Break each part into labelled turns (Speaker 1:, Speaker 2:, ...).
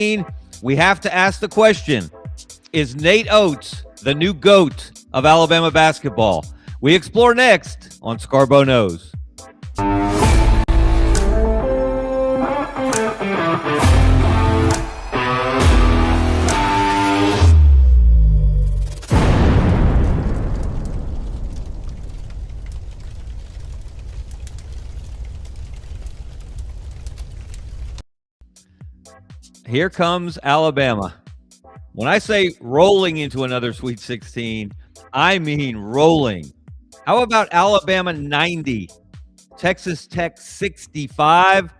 Speaker 1: We have to ask the question, is Nate Oats the new GOAT of Alabama basketball? We explore next on Scarborough Knows. Here comes Alabama. When I say rolling into another Sweet 16, I mean rolling. How about Alabama 90, Texas Tech 65?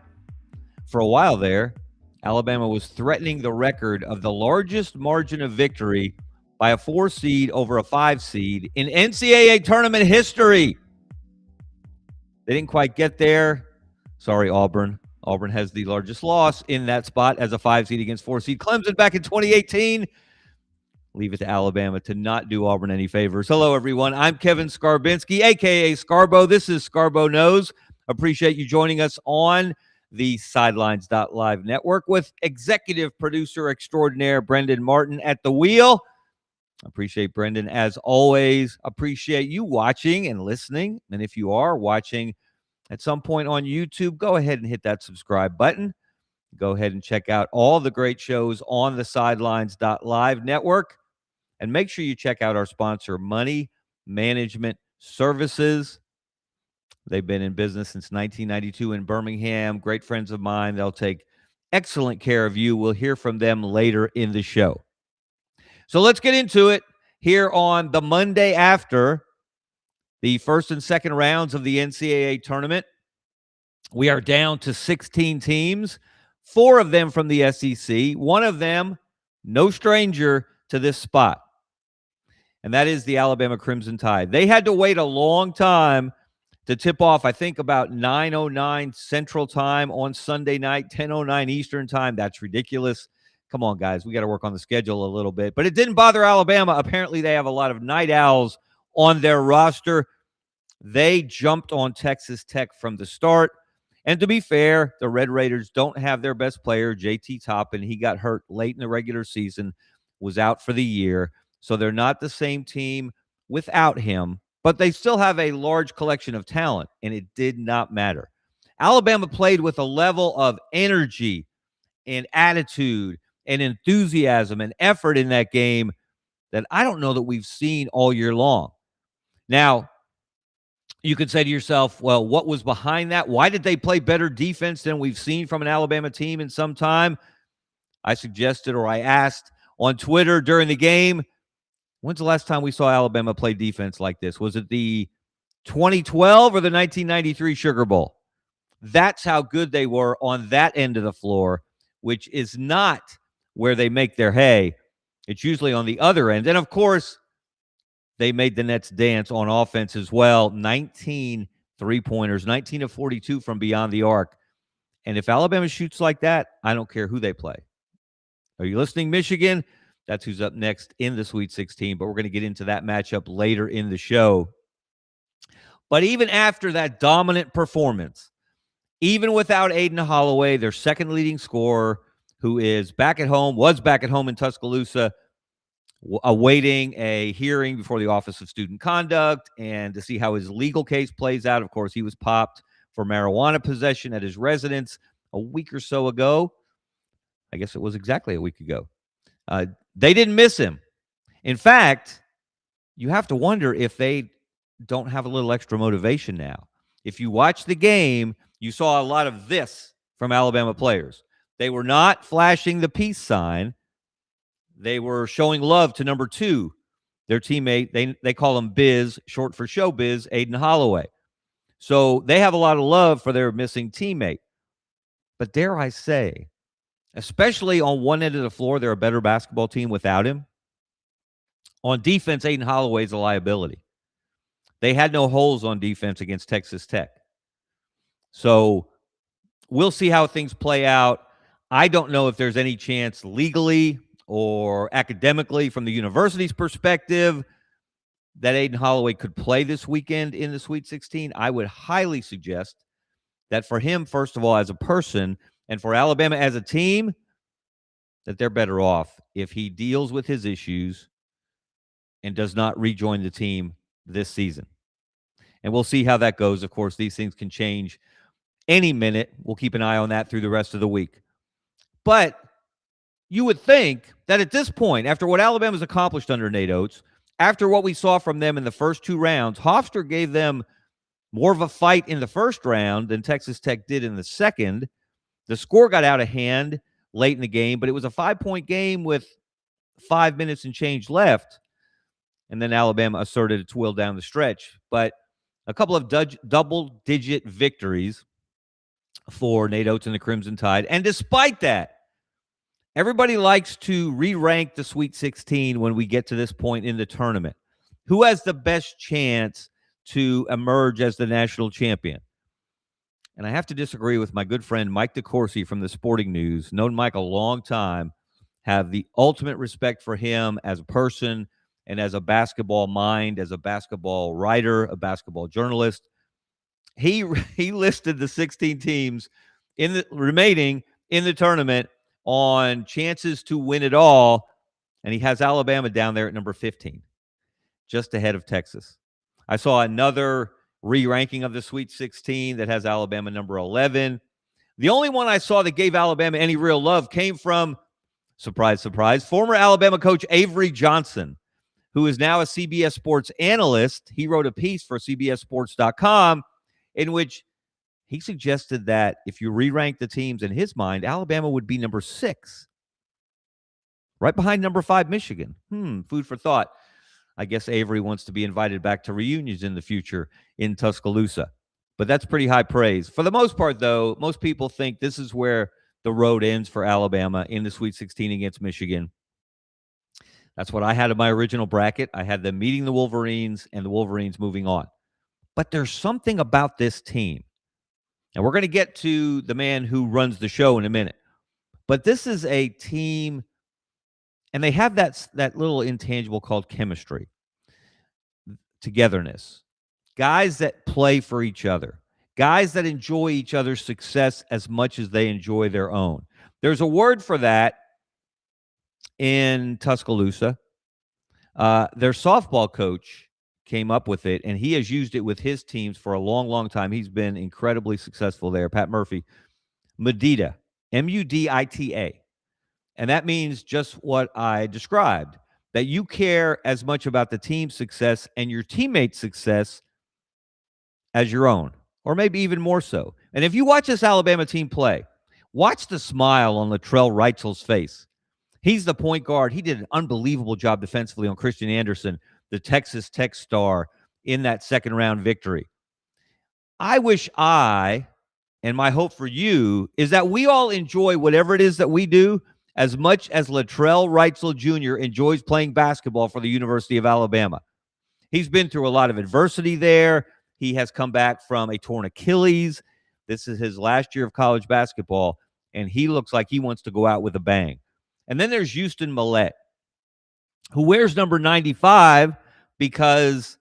Speaker 1: For a while there, Alabama was threatening the record of the largest margin of victory by a 4 seed over a 5 seed in NCAA tournament history. They didn't quite get there. Sorry, Auburn. Auburn has the largest loss in that spot as a 5 seed against 4 seed Clemson back in 2018. Leave it to Alabama to not do Auburn any favors. Hello, everyone. I'm Kevin Skarbinski, a.k.a. Scarbo. This is Scarbo Knows. Appreciate you joining us on the Sidelines.live network with executive producer extraordinaire Brendan Martin at the wheel. Appreciate Brendan as always. Appreciate you watching and listening. And if you are watching at some point on YouTube, go ahead and hit that subscribe button. Go ahead and check out all the great shows on the Sidelines.live network. And make sure you check out our sponsor, Money Management Services. They've been in business since 1992 in Birmingham. Great friends of mine. They'll take excellent care of you. We'll hear from them later in the show. So let's get into it here on the Monday after the first and second rounds of the NCAA tournament. We are down to 16 teams, 4 of them from the SEC, one of them no stranger to this spot, and that is the Alabama Crimson Tide. They had to wait a long time to tip off, I think, about 9:09 Central Time on Sunday night, 10:09 Eastern Time. That's ridiculous. Come on, guys. We got to work on the schedule a little bit. But it didn't bother Alabama. Apparently, they have a lot of night owls on their roster. They jumped on Texas Tech from the start. And to be fair, the Red Raiders don't have their best player, JT Toppin. He got hurt late in the regular season, was out for the year. So they're not the same team without him, but they still have a large collection of talent, and it did not matter. Alabama played with a level of energy and attitude and enthusiasm and effort in that game that I don't know that we've seen all year long. Now, you could say to yourself, well, what was behind that? Why did they play better defense than we've seen from an Alabama team in some time? I suggested, or I asked on Twitter during the game, when's the last time we saw Alabama play defense like this? Was it the 2012 or the 1993 Sugar Bowl? That's how good they were on that end of the floor, which is not where they make their hay. It's usually on the other end. And, of course, they made the Nets dance on offense as well. 19 three-pointers, 19 of 42 from beyond the arc. And if Alabama shoots like that, I don't care who they play. Are you listening, Michigan? That's who's up next in the Sweet 16, but we're going to get into that matchup later in the show. But even after that dominant performance, even without Aiden Holloway, their second leading scorer, who is back at home, was back at home in Tuscaloosa, awaiting a hearing before the Office of Student Conduct and to see how his legal case plays out. Of course, he was popped for marijuana possession at his residence a week or so ago. I guess it was exactly a week ago. They didn't miss him. In fact, you have to wonder if they don't have a little extra motivation now. If you watch the game, you saw a lot of this from Alabama players. They were not flashing the peace sign. They were showing love to number 2, their teammate. They call him Biz, short for Showbiz, Aiden Holloway. So they have a lot of love for their missing teammate. But dare I say, especially on one end of the floor, they're a better basketball team without him. On defense, Aiden Holloway is a liability. They had no holes on defense against Texas Tech. So we'll see how things play out. I don't know if there's any chance legally or academically from the university's perspective that Aiden Holloway could play this weekend in the Sweet 16. I would highly suggest that for him, first of all, as a person, and for Alabama as a team, that they're better off if he deals with his issues and does not rejoin the team this season. And we'll see how that goes. Of course, these things can change any minute. We'll keep an eye on that through the rest of the week. But you would think that at this point, after what Alabama's accomplished under Nate Oats, after what we saw from them in the first two rounds, Hofstra gave them more of a fight in the first round than Texas Tech did in the second. The score got out of hand late in the game, but it was a 5-point game with 5 minutes and change left. And then Alabama asserted its will down the stretch. But a couple of double-digit victories for Nate Oats and the Crimson Tide. And despite that, everybody likes to re-rank the Sweet 16 when we get to this point in the tournament. Who has the best chance to emerge as the national champion? And I have to disagree with my good friend Mike DeCourcy from the Sporting News. Known Mike a long time, have the ultimate respect for him as a person and as a basketball mind, as a basketball writer, a basketball journalist. He listed the 16 teams remaining in the tournament on chances to win it all, and he has Alabama down there at number 15, just ahead of Texas. I saw another re-ranking of the Sweet 16 that has Alabama number 11. The only one I saw that gave Alabama any real love came from, surprise, surprise, former Alabama coach Avery Johnson, who is now a CBS Sports analyst. He wrote a piece for CBSSports.com in which he suggested that if you re-rank the teams in his mind, Alabama would be number 6, right behind number 5, Michigan. Food for thought. I guess Avery wants to be invited back to reunions in the future in Tuscaloosa. But that's pretty high praise. For the most part, though, most people think this is where the road ends for Alabama in the Sweet 16 against Michigan. That's what I had in my original bracket. I had them meeting the Wolverines and the Wolverines moving on. But there's something about this team. And we're going to get to the man who runs the show in a minute. But this is a team, and they have that little intangible called chemistry, togetherness. Guys that play for each other. Guys that enjoy each other's success as much as they enjoy their own. There's a word for that in Tuscaloosa. Their softball coach came up with it, and he has used it with his teams for a long, long time. He's been incredibly successful there. Pat Murphy. Mudita, M-U-D-I-T-A. And that means just what I described, that you care as much about the team's success and your teammates' success as your own, or maybe even more so. And if you watch this Alabama team play, watch the smile on Latrell Reitzel's face. He's the point guard. He did an unbelievable job defensively on Christian Anderson, the Texas Tech star, in that second-round victory. I wish and my hope for you is that we all enjoy whatever it is that we do as much as Latrell Reitzel Jr. enjoys playing basketball for the University of Alabama. He's been through a lot of adversity there. He has come back from a torn Achilles. This is his last year of college basketball, and he looks like he wants to go out with a bang. And then there's Houston Millett, who wears number 95 because,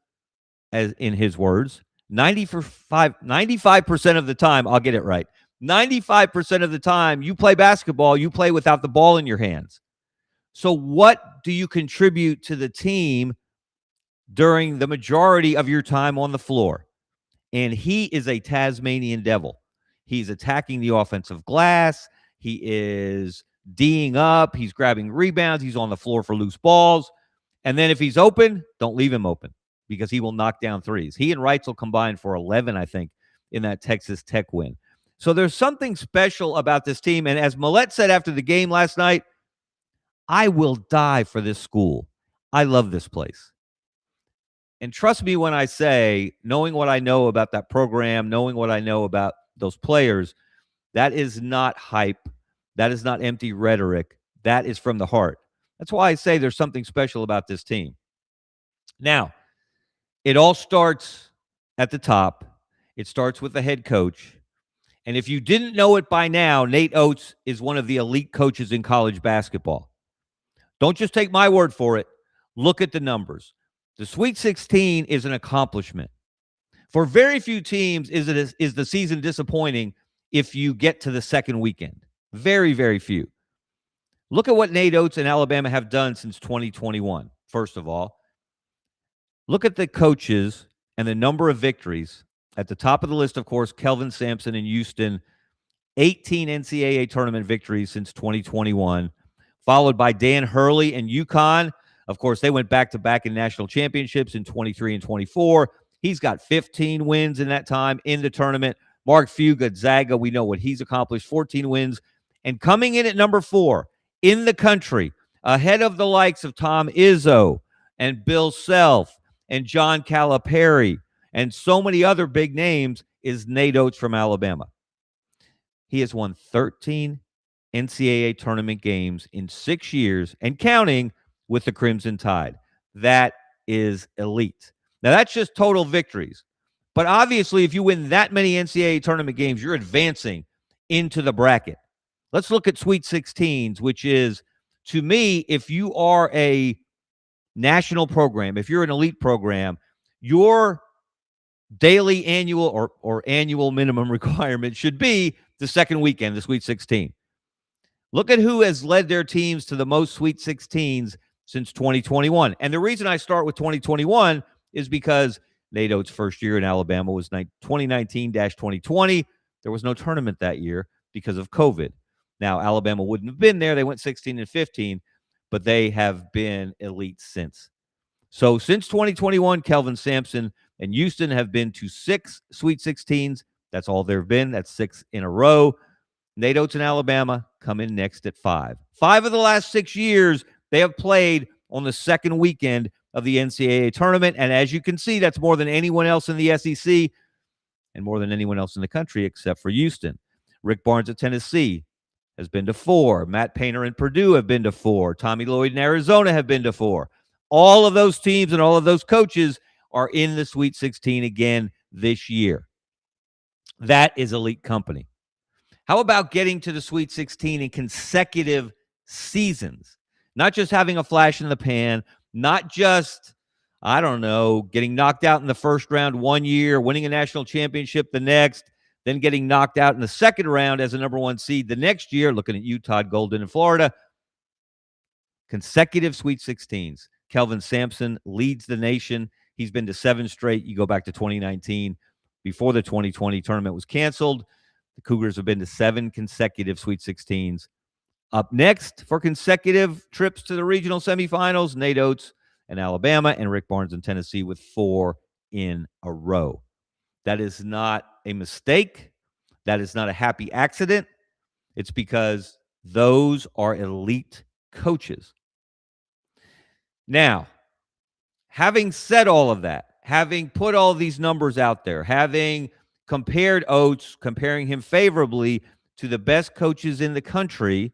Speaker 1: as in his words, 95% of the time, I'll get it right, 95% of the time you play basketball, you play without the ball in your hands. So what do you contribute to the team during the majority of your time on the floor? And he is a Tasmanian devil. He's attacking the offensive glass. He is D'ing up. He's grabbing rebounds. He's on the floor for loose balls. And then if he's open, don't leave him open because he will knock down threes. He and Reitzel combined for 11, I think, in that Texas Tech win. So there's something special about this team. And as Millett said after the game last night, I will die for this school. I love this place. And trust me when I say, knowing what I know about that program, knowing what I know about those players, that is not hype. That is not empty rhetoric. That is from the heart. That's why I say there's something special about this team. Now, it all starts at the top. It starts with the head coach. And if you didn't know it by now, Nate Oats is one of the elite coaches in college basketball. Don't just take my word for it. Look at the numbers. The Sweet 16 is an accomplishment. For very few teams is the season disappointing if you get to the second weekend. Very, very few. Look at what Nate Oats and Alabama have done since 2021. First of all, look at the coaches and the number of victories. At the top of the list, of course, Kelvin Sampson in Houston, 18 NCAA tournament victories since 2021, followed by Dan Hurley and UConn. Of course, they went back-to-back in national championships in 23 and 24. He's got 15 wins in that time in the tournament. Mark Few, Gonzaga, we know what he's accomplished, 14 wins. And coming in at number 4 in the country, ahead of the likes of Tom Izzo and Bill Self and John Calipari and so many other big names, is Nate Oats from Alabama. He has won 13 NCAA tournament games in 6 years and counting with the Crimson Tide. That is elite. Now, that's just total victories. But obviously, if you win that many NCAA tournament games, you're advancing into the bracket. Let's look at Sweet 16s, which is, to me, if you are a national program, if you're an elite program, your daily, annual, or annual minimum requirement should be the second weekend, the Sweet 16. Look at who has led their teams to the most Sweet 16s since 2021. And the reason I start with 2021 is because Nate Oats' first year in Alabama was 2019-2020. There was no tournament that year because of COVID. Now, Alabama wouldn't have been there. They went 16 and 15, but they have been elite since. So since 2021, Kelvin Sampson and Houston have been to 6 Sweet 16s. That's all there have been. That's 6 in a row. Nate Oats and Alabama come in next at 5. 5 of the last 6 years, they have played on the second weekend of the NCAA tournament. And as you can see, that's more than anyone else in the SEC and more than anyone else in the country except for Houston. Rick Barnes at Tennessee has been to 4. Matt Painter in Purdue have been to 4. Tommy Lloyd in Arizona have been to 4. All of those teams and all of those coaches are in the Sweet 16 again this year. That is elite company. How about getting to the Sweet 16 in consecutive seasons? Not just having a flash in the pan, not just, I don't know, getting knocked out in the first round one year, winning a national championship the next, then getting knocked out in the second round as a number 1 seed the next year, looking at Utah, Golden, and Florida. Consecutive Sweet 16s. Kelvin Sampson leads the nation. He's been to 7 straight. You go back to 2019, before the 2020 tournament was canceled. The Cougars have been to 7 consecutive Sweet 16s. Up next for consecutive trips to the regional semifinals, Nate Oats and Alabama, and Rick Barnes in Tennessee with 4 in a row. That is not a mistake. That is not a happy accident. It's because those are elite coaches. Now, having said all of that, having put all these numbers out there, having compared Oats, comparing him favorably to the best coaches in the country,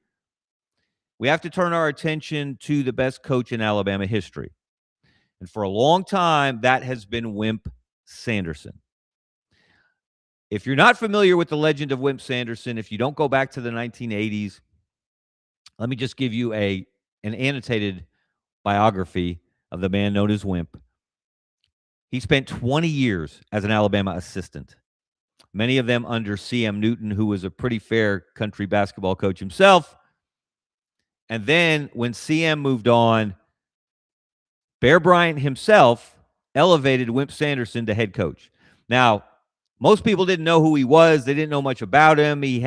Speaker 1: we have to turn our attention to the best coach in Alabama history. And for a long time, that has been Wimp Sanderson. If you're not familiar with the legend of Wimp Sanderson, if you don't go back to the 1980s, let me just give you an annotated biography of the man known as Wimp. He spent 20 years as an Alabama assistant, many of them under C.M. Newton, who was a pretty fair country basketball coach himself. And then when CM moved on, Bear Bryant himself elevated Wimp Sanderson to head coach. Now, most people didn't know who he was. They didn't know much about him. He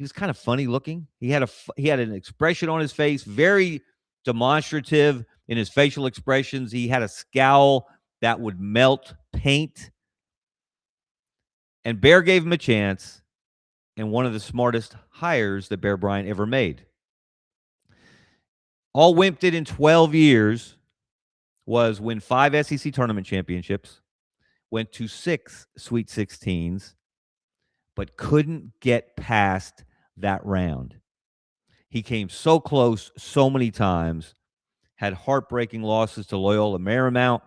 Speaker 1: was kind of funny looking. He had an expression on his face, very demonstrative in his facial expressions. He had a scowl that would melt paint. And Bear gave him a chance, and one of the smartest hires that Bear Bryant ever made. All Wimp did in 12 years was win 5 SEC tournament championships, went to 6 Sweet 16s, but couldn't get past that round. He came so close so many times, had heartbreaking losses to Loyola Marymount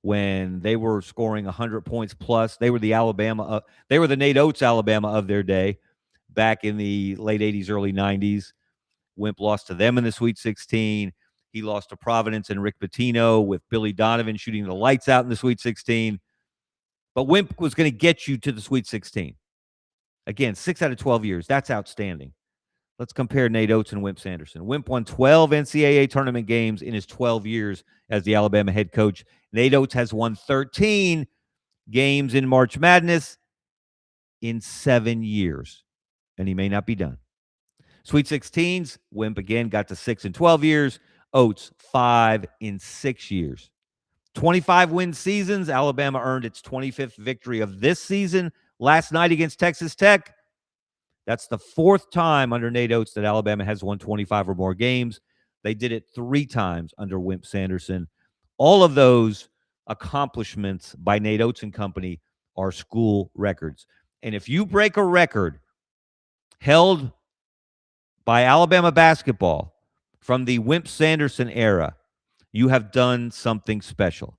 Speaker 1: when they were scoring 100 points plus. They were the Nate Oats Alabama of their day back in the late 80s, early 90s. Wimp lost to them in the Sweet 16. He lost to Providence and Rick Pitino with Billy Donovan shooting the lights out in the Sweet 16. But Wimp was going to get you to the Sweet 16. Again, 6 out of 12 years. That's outstanding. Let's compare Nate Oats and Wimp Sanderson. Wimp won 12 NCAA tournament games in his 12 years as the Alabama head coach. Nate Oats has won 13 games in March Madness in 7 years, and he may not be done. Sweet 16s, Wimp again got to 6 in 12 years. Oats, 5 in 6 years. 25-win seasons, Alabama earned its 25th victory of this season last night against Texas Tech. That's the 4th time under Nate Oats that Alabama has won 25 or more games. They did it 3 times under Wimp Sanderson. All of those accomplishments by Nate Oats and company are school records. And if you break a record held by Alabama basketball from the Wimp Sanderson era, you have done something special.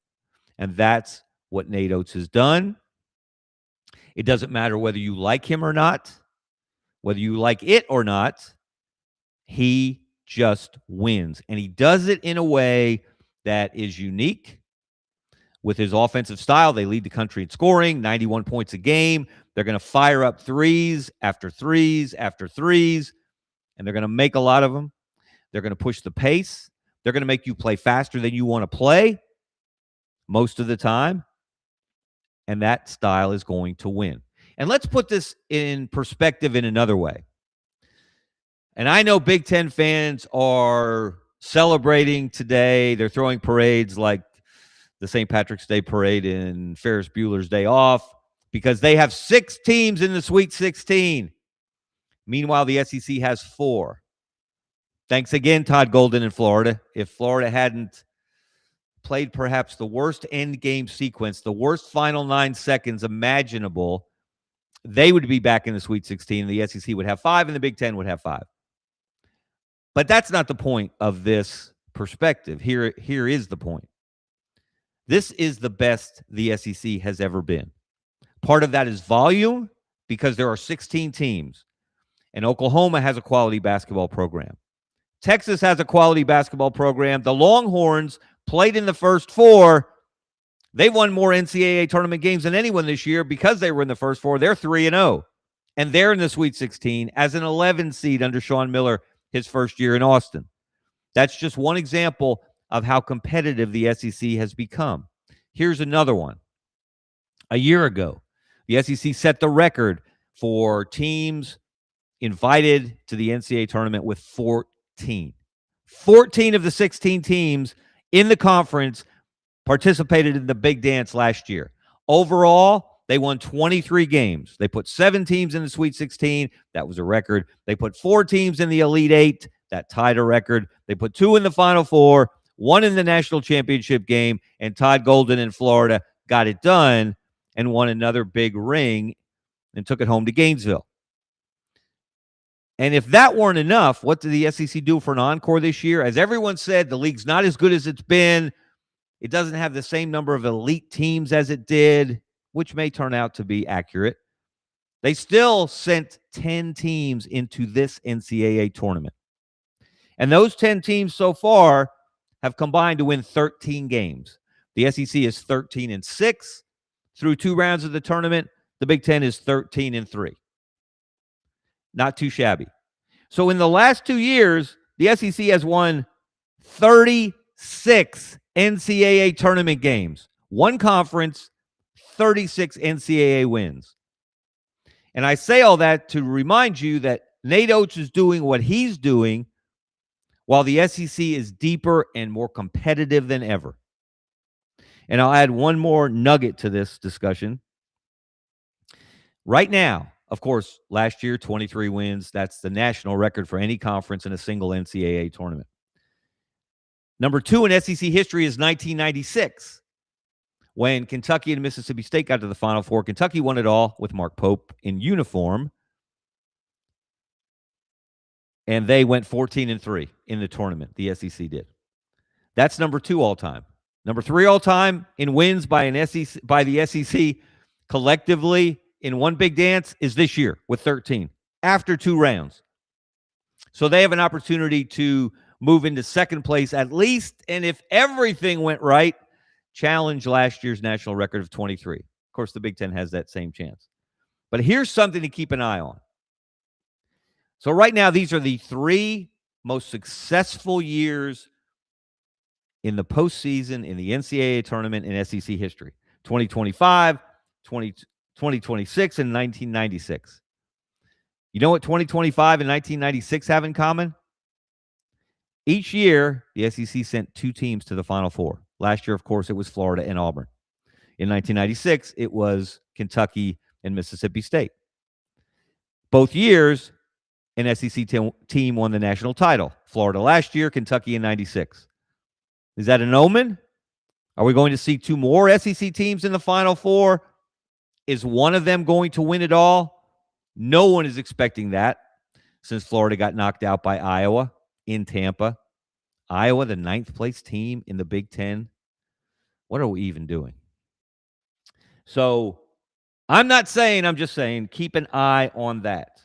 Speaker 1: And that's what Nate Oats has done. It doesn't matter whether you like him or not, whether you like it or not, he just wins. And he does it in a way that is unique. With his offensive style, they lead the country in scoring, 91 points a game. They're going to fire up threes after threes after threes, and they're going to make a lot of them. They're going to push the pace. They're going to make you play faster than you want to play most of the time, and that style is going to win. And let's put this in perspective in another way. And I know Big Ten fans are celebrating today. They're throwing parades like the St. Patrick's Day parade and Ferris Bueller's Day Off because they have 6 teams in the Sweet 16. Meanwhile, the SEC has 4. Thanks again, Todd Golden in Florida. If Florida hadn't played perhaps the worst end game sequence, the worst final 9 seconds imaginable, they would be back in the Sweet 16. The SEC would have 5, and the Big Ten would have 5. But that's not the point of this perspective. Here is the point. This is the best the SEC has ever been. Part of that is volume because there are 16 teams, and Oklahoma has a quality basketball program. Texas has a quality basketball program. The Longhorns played in the first 4. They won more NCAA tournament games than anyone this year because they were in the first 4. They're 3-0, and they're in the Sweet 16 as an 11 seed under Sean Miller his first year in Austin. That's just one example of how competitive the SEC has become. Here's another one. A year ago, the SEC set the record for teams invited to the NCAA tournament with 14. 14 of the 16 teams in the conference participated in the big dance last year. Overall, they won 23 games. They put 7 teams in the Sweet 16. That was a record. They put 4 teams in the Elite 8. That tied a record. They put 2 in the Final 4, 1 in the national championship game, and Todd Golden in Florida got it done and won another big ring and took it home to Gainesville. And if that weren't enough, what did the SEC do for an encore this year? As everyone said, the league's not as good as it's been. It doesn't have the same number of elite teams as it did, which may turn out to be accurate. They still sent 10 teams into this NCAA tournament. And those 10 teams so far have combined to win 13 games. The SEC is 13-6 through 2 rounds of the tournament. The Big Ten is 13-3. Not too shabby. So in the last 2 years, the SEC has won 36 NCAA tournament games. One conference, 36 NCAA wins. And I say all that to remind you that Nate Oats is doing what he's doing while the SEC is deeper and more competitive than ever. And I'll add one more nugget to this discussion. Right now, of course, last year, 23 wins. That's the national record for any conference in a single NCAA tournament. Number 2 in SEC history is 1996, when Kentucky and Mississippi State got to the Final Four. Kentucky won it all with Mark Pope in uniform, and they went 14-3 in the tournament. The SEC did. That's number 2 all time. Number 3 all time in wins by the SEC collectively in one big dance is this year with 13 after 2 rounds. So they have an opportunity to move into second place at least, and if everything went right, challenge last year's national record of 23. Of course, the Big Ten has that same chance. But here's something to keep an eye on. So right now, these are the three most successful years in the postseason in the NCAA tournament in SEC history: 2025, 2026, and 1996. You know what 2025 and 1996 have in common? Each year, the SEC sent two teams to the Final Four. Last year, of course, it was Florida and Auburn. In 1996, it was Kentucky and Mississippi State. Both years, an SEC team won the national title. Florida last year, Kentucky in 96. Is that an omen? Are we going to see two more SEC teams in the Final Four? Is one of them going to win it all? No one is expecting that since Florida got knocked out by Iowa in Tampa. Iowa, the 9th place team in the Big Ten. What are we even doing? So I'm not saying, I'm just saying keep an eye on that.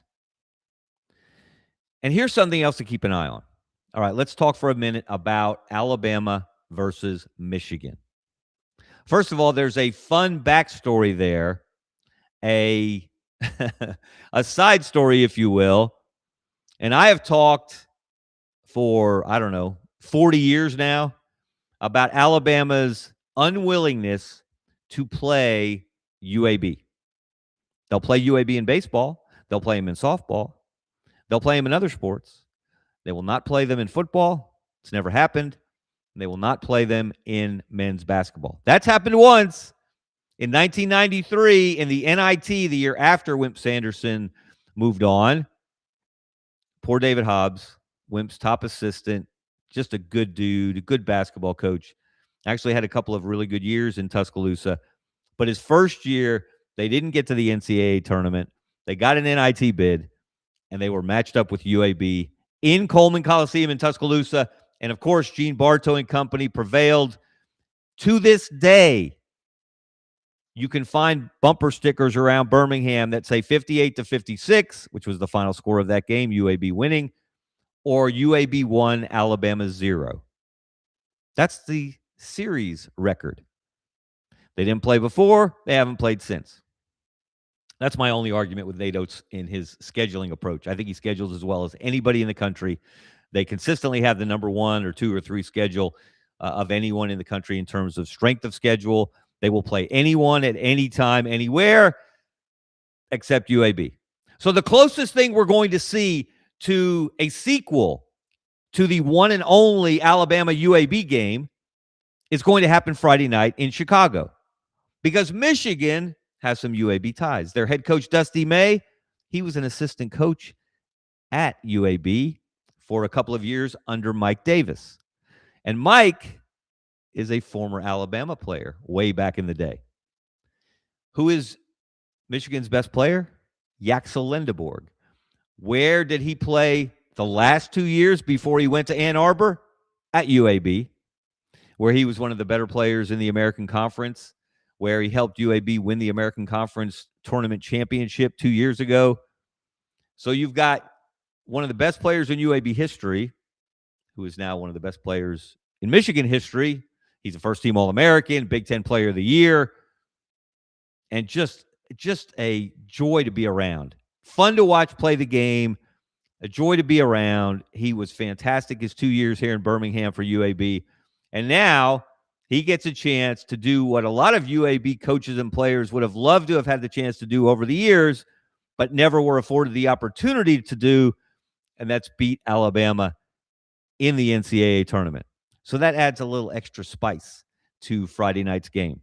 Speaker 1: And here's something else to keep an eye on. All right, let's talk for a minute about Alabama versus Michigan. First of all, there's a fun backstory there, a side story, if you will. And I have talked for, 40 years now about Alabama's unwillingness to play UAB. They'll play UAB in baseball. They'll play them in softball. They'll play them in other sports. They will not play them in football. It's never happened. They will not play them in men's basketball. That's happened once in 1993 in the NIT, the year after Wimp Sanderson moved on. Poor David Hobbs, Wimp's top assistant, just a good dude, a good basketball coach. Actually had a couple of really good years in Tuscaloosa. But his first year, they didn't get to the NCAA tournament. They got an NIT bid, and they were matched up with UAB in Coleman Coliseum in Tuscaloosa. And, of course, Gene Bartow and company prevailed. To this day, you can find bumper stickers around Birmingham that say 58-56, which was the final score of that game, UAB winning, or UAB 1, Alabama 0. That's the series record. They didn't play before. They haven't played since. That's my only argument with Nate Oats in his scheduling approach. I think he schedules as well as anybody in the country. They consistently have the number 1 or 2 or 3 schedule of anyone in the country in terms of strength of schedule. They will play anyone at any time, anywhere, except UAB. So the closest thing we're going to see to a sequel to the one and only Alabama UAB game is going to happen Friday night in Chicago, because Michigan has some UAB ties. Their head coach, Dusty May, he was an assistant coach at UAB for a couple of years under Mike Davis. And Mike is a former Alabama player way back in the day. Who is Michigan's best player? Yaxel Lendeborg. Where did he play the last 2 years before he went to Ann Arbor? At UAB, where he was one of the better players in the American Conference, where he helped UAB win the American Conference tournament championship 2 years ago. So you've got one of the best players in UAB history, who is now one of the best players in Michigan history. He's a first-team All-American, Big Ten Player of the Year, and just a joy to be around. Fun to watch play the game, a joy to be around. He was fantastic his 2 years here in Birmingham for UAB, and now he gets a chance to do what a lot of UAB coaches and players would have loved to have had the chance to do over the years, but never were afforded the opportunity to do, and that's beat Alabama in the NCAA tournament. So that adds a little extra spice to Friday night's game.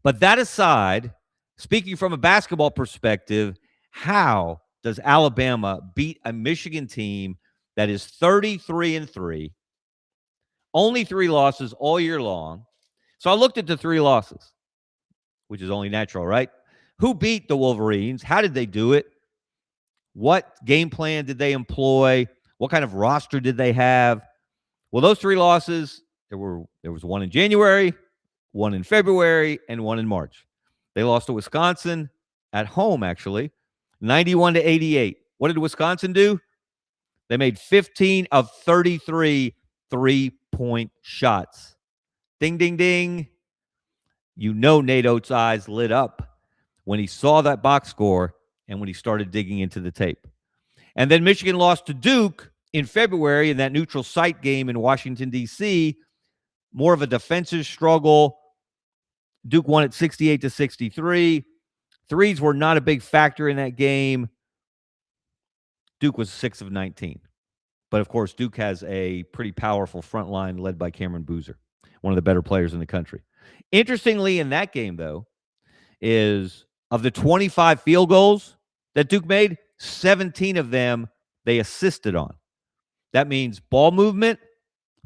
Speaker 1: But that aside, speaking from a basketball perspective, how does Alabama beat a Michigan team that is 33-3, only 3 losses all year long? So I looked at the 3 losses, which is only natural, right? Who beat the Wolverines? How did they do it? What game plan did they employ? What kind of roster did they have? Well, those 3 losses, there was one in January, one in February, and one in March. They lost to Wisconsin at home, actually, 91-88. What did Wisconsin do? They made 15 of 33 3-point shots. Ding, ding, ding. You know Nate Oats' eyes lit up when he saw that box score and when he started digging into the tape. And then Michigan lost to Duke in February in that neutral site game in Washington, D.C., more of a defensive struggle. Duke won at 68-63. Threes were not a big factor in that game. Duke was 6 of 19. But, of course, Duke has a pretty powerful front line led by Cameron Boozer, one of the better players in the country. Interestingly, in that game, though, is of the 25 field goals that Duke made, 17 of them they assisted on. That means ball movement,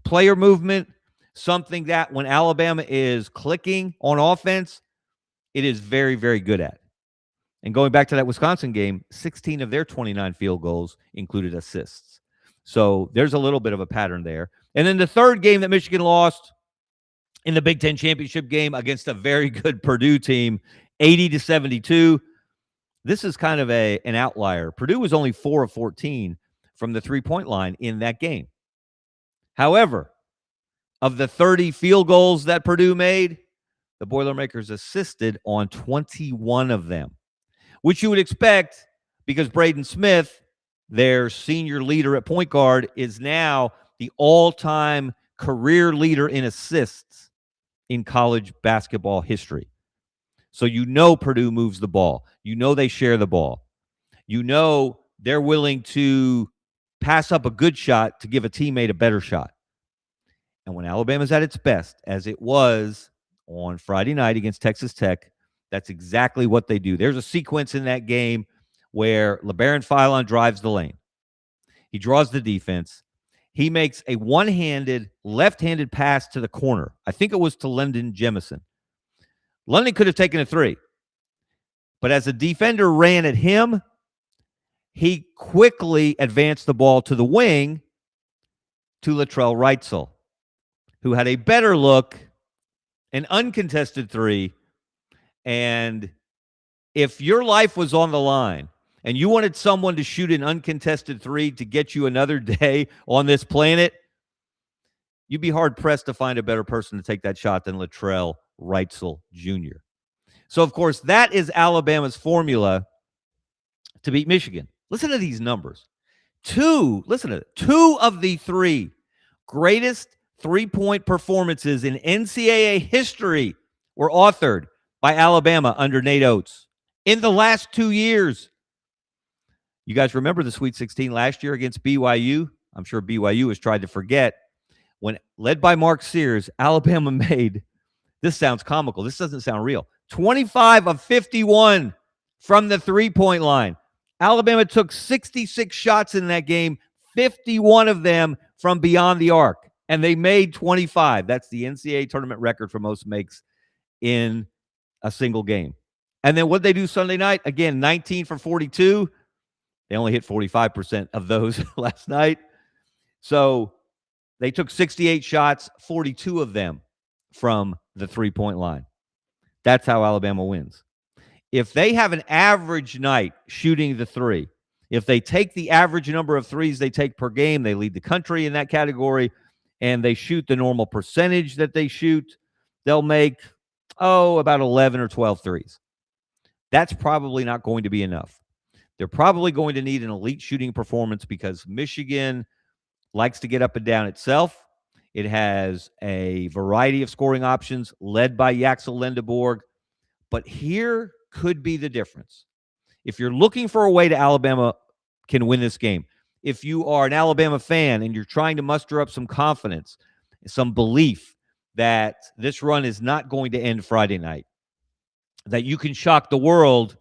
Speaker 1: player movement, something that when Alabama is clicking on offense, it is very, very good at. And going back to that Wisconsin game, 16 of their 29 field goals included assists. So there's a little bit of a pattern there. And then the third game that Michigan lost in the Big Ten championship game against a very good Purdue team, 80-72. This is kind of an outlier. Purdue was only 4 of 14 from the three-point line in that game. However, of the 30 field goals that Purdue made, the Boilermakers assisted on 21 of them, which you would expect because Braden Smith, their senior leader at point guard, is now the all-time career leader in assists in college basketball history. So you know Purdue moves the ball. You know they share the ball. You know they're willing to pass up a good shot to give a teammate a better shot. And when Alabama's at its best, as it was on Friday night against Texas Tech, that's exactly what they do. There's a sequence in that game where LeBaron Philon drives the lane. He draws the defense. He makes a one-handed, left-handed pass to the corner. I think it was to London Jemison. London could have taken a three. But as a defender ran at him, he quickly advanced the ball to the wing to Latrell Wrightsell, who had a better look, an uncontested three. And if your life was on the line and you wanted someone to shoot an uncontested three to get you another day on this planet, you'd be hard-pressed to find a better person to take that shot than Latrell Wrightsell Jr. So, of course, that is Alabama's formula to beat Michigan. Listen to these numbers. Two of the three greatest three-point performances in NCAA history were authored by Alabama under Nate Oats in the last 2 years. You guys remember the Sweet 16 last year against BYU? I'm sure BYU has tried to forget. When led by Mark Sears, Alabama made, this sounds comical, this doesn't sound real, 25 of 51 from the three-point line. Alabama took 66 shots in that game, 51 of them from beyond the arc, and they made 25. That's the NCAA tournament record for most makes in a single game. And then what they do Sunday night? Again, 19 for 42. They only hit 45% of those last night. So they took 68 shots, 42 of them from the three-point line. That's how Alabama wins. If they have an average night shooting the three, if they take the average number of threes they take per game, they lead the country in that category, and they shoot the normal percentage that they shoot, they'll make, about 11 or 12 threes. That's probably not going to be enough. They're probably going to need an elite shooting performance because Michigan likes to get up and down itself. It has a variety of scoring options led by Yaxel Lendeborg. But here could be the difference. If you're looking for a way to Alabama can win this game, if you are an Alabama fan and you're trying to muster up some confidence, some belief that this run is not going to end Friday night, that you can shock the world,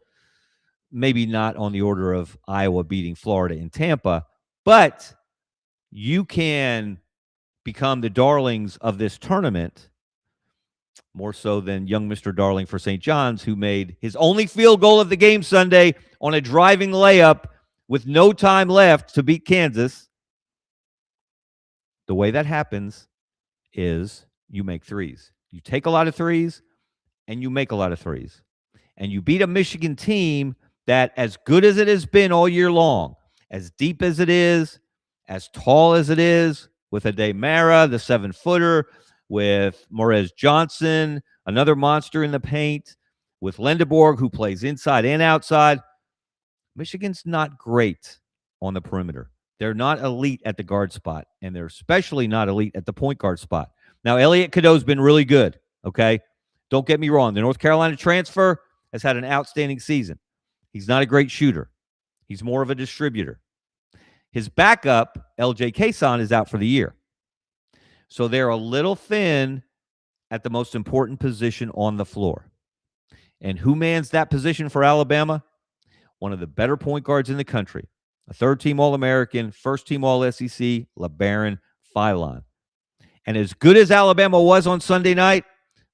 Speaker 1: maybe not on the order of Iowa beating Florida in Tampa, but you can become the darlings of this tournament, more so than young Mr. Darling for St. John's, who made his only field goal of the game Sunday on a driving layup with no time left to beat Kansas. The way that happens is you make threes. You take a lot of threes, and you make a lot of threes. And you beat a Michigan team that, as good as it has been all year long, as deep as it is, as tall as it is, with Ade Mara, the 7-footer, with Morez Johnson, another monster in the paint, with Lendeborg, who plays inside and outside. Michigan's not great on the perimeter. They're not elite at the guard spot, and they're especially not elite at the point guard spot. Now, Elliot Cadeau's been really good, okay? Don't get me wrong. The North Carolina transfer has had an outstanding season. He's not a great shooter. He's more of a distributor. His backup, LJ Kayson, is out for the year. So they're a little thin at the most important position on the floor. And who mans that position for Alabama? One of the better point guards in the country. A third-team All-American, first-team All-SEC, LeBaron Philon. And as good as Alabama was on Sunday night,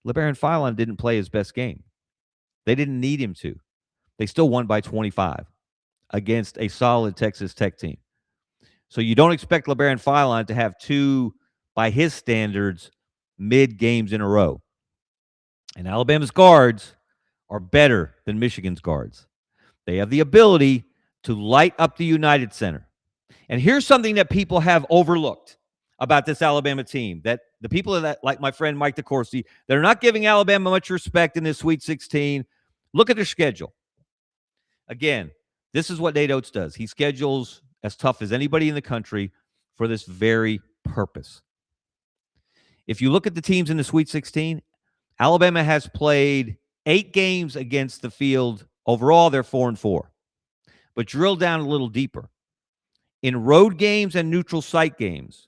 Speaker 1: LeBaron Philon didn't play his best game. They didn't need him to. They still won by 25 against a solid Texas Tech team. So you don't expect LeBaron Philon to have two, by his standards, mid-games in a row. And Alabama's guards are better than Michigan's guards. They have the ability to light up the United Center. And here's something that people have overlooked about this Alabama team, that the people that, like my friend Mike DeCourcy, they're not giving Alabama much respect in this Sweet 16. Look at their schedule. Again, this is what Nate Oats does. He schedules as tough as anybody in the country for this very purpose. If you look at the teams in the Sweet 16, Alabama has played 8 games against the field. Overall, they're 4-4. But drill down a little deeper. In road games and neutral site games,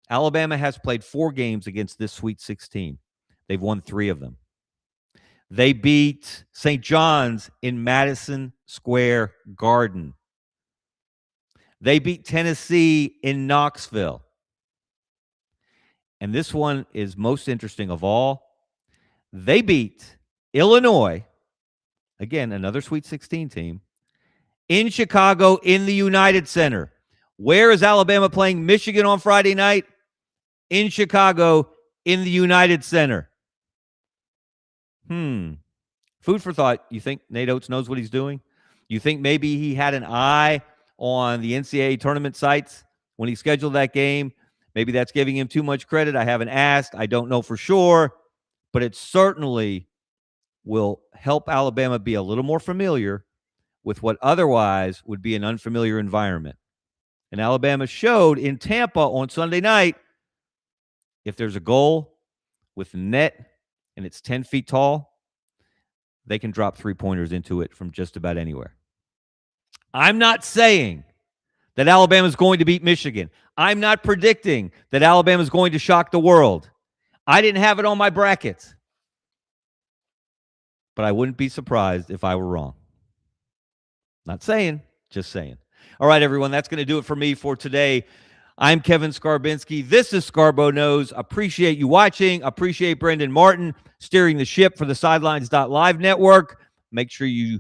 Speaker 1: Alabama has played 4 games against this Sweet 16. They've won 3 of them. They beat St. John's in Madison Square Garden. They beat Tennessee in Knoxville. And this one is most interesting of all. They beat Illinois, again, another Sweet 16 team, in Chicago in the United Center. Where is Alabama playing Michigan on Friday night? In Chicago in the United Center. Food for thought. You think Nate Oats knows what he's doing? You think maybe he had an eye on the NCAA tournament sites when he scheduled that game? Maybe that's giving him too much credit. I haven't asked. I don't know for sure. But it certainly will help Alabama be a little more familiar with what otherwise would be an unfamiliar environment. And Alabama showed in Tampa on Sunday night, if there's a goal with a net and it's 10 feet tall, they can drop three-pointers into it from just about anywhere. I'm not saying that Alabama's going to beat Michigan. I'm not predicting that Alabama's going to shock the world. I didn't have it on my brackets. But I wouldn't be surprised if I were wrong. Not saying, just saying. All right, everyone, that's going to do it for me for today. I'm Kevin Skarbinski. This is Scarbo Knows. Appreciate you watching. Appreciate Brendan Martin steering the ship for the Sidelines.live network. Make sure you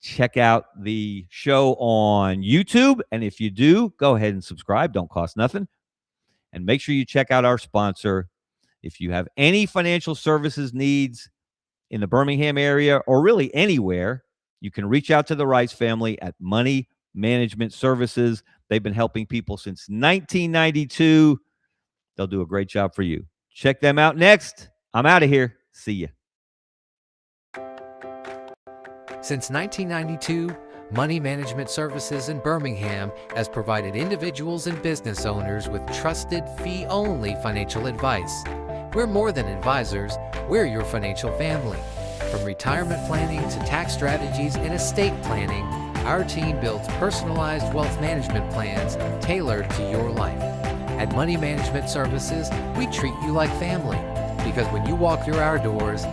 Speaker 1: check out the show on YouTube. And if you do, go ahead and subscribe. Don't cost nothing. And make sure you check out our sponsor. If you have any financial services needs in the Birmingham area or really anywhere, you can reach out to the Rice family at Money Management Services. They've been helping people since 1992. They'll do a great job for you. Check them out next. I'm out of here. See ya.
Speaker 2: Since 1992, Money Management Services in Birmingham has provided individuals and business owners with trusted, fee-only financial advice. We're more than advisors, we're your financial family. From retirement planning to tax strategies and estate planning, our team builds personalized wealth management plans tailored to your life. At Money Management Services, we treat you like family, because when you walk through our doors,